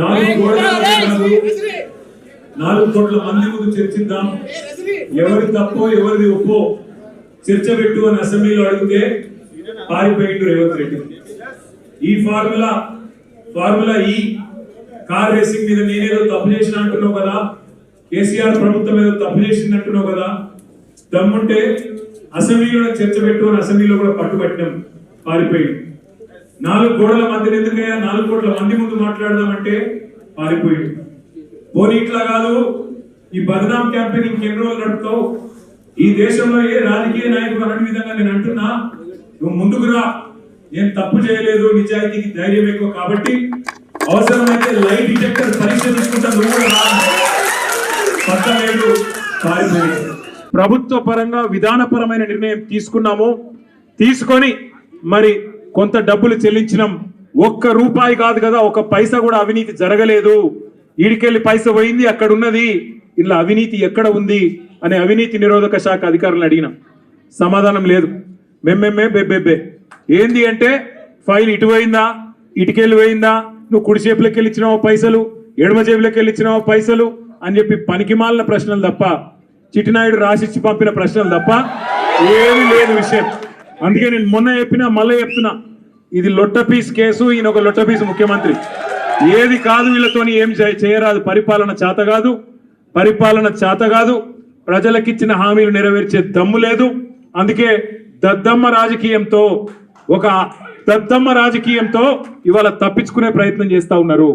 4 కోట్ల మంది ముందు చర్చిద్దాం, ఎవరి తప్పో ఎవరిది ఒప్పో చర్చ పెట్టు అని అసెంబ్లీలో అడిగితే పారిపోయిండు రేవంత్ రెడ్డి. ఈ ఫార్ములా ఈ కార్ రేసింగ్ మీద నేనేదో తప్పు చేసిన అంటున్నావు కదా, కేసీఆర్ ప్రభుత్వం ఏదో తప్పు చేసింది అంటున్నావు కదా, దమ్ముంటే అసెంబ్లీలో చర్చ పెట్టు అని అసెంబ్లీలో కూడా పట్టుబట్టినాం, పారిపోయింది. 4 గోడల మధ్యన ఎందుకయ్యా 4 కోట్ల మంది ముందు మాట్లాడదామంటే పారిపోయింది. పోనీ ఇట్లా కాదు, ఈ బదనాం క్యాంపెయిన్ ఇంకెన్ని రోజులు నడుపుతావు, ఈ దేశంలో ఏ రాజకీయ నాయకుడు అనే విధంగా నేను అంటున్నా, నువ్వు ముందుకు రా, నేను తప్పు చేయలేదు, నిజాయితీకి ధైర్యం ఎక్కువ కాబట్టి అవసరమైతే లైట్ డిటెక్టర్ పరీక్ష తీసుకుంటా, నువ్వు కూడా పారిపోయింది. ప్రభుత్వ పరంగా విధానపరమైన నిర్ణయం తీసుకొని మరి కొంత డబ్బులు చెల్లించినాం. 1 రూపాయి కాదు కదా, 1 పైసా కూడా అవినీతి జరగలేదు. ఈడికెళ్ళి పైస పోయింది, అక్కడ ఉన్నది, ఇలా అవినీతి ఎక్కడ ఉంది అనే అవినీతి నిరోధక శాఖ అధికారులను అడిగినాం, సమాధానం లేదు. బెబ్బెబ్బే ఏంది అంటే ఫైల్ ఇటు పోయిందా, ఇటుకెళ్ళి పోయిందా, నువ్వు కుడి చేపులకి వెళ్ళి ఇచ్చినావో పైసలు, ఎడమ చేపులకి వెళ్ళి ఇచ్చినావో పైసలు అని చెప్పి పనికిమాలిన ప్రశ్నలు తప్ప, చిట్టినాయుడు రాసిచ్చి పంపిన ప్రశ్నలు తప్ప ఏమీ లేదు విషయం. అందుకే నేను మొన్న చెప్పినా మళ్ళీ చెప్తున్నా, ఇది లొట్టపీస్ కేసు, ఈయన ఒక లొట్టపీస్ ముఖ్యమంత్రి. ఏది కాదు వీళ్ళతోని ఏం చేయరాదు, పరిపాలన చేత కాదు, ప్రజలకిచ్చిన హామీలు నెరవేర్చే దమ్ము లేదు. అందుకే దద్దమ్మ రాజకీయంతో ఇవాళ తప్పించుకునే ప్రయత్నం చేస్తా ఉన్నారు.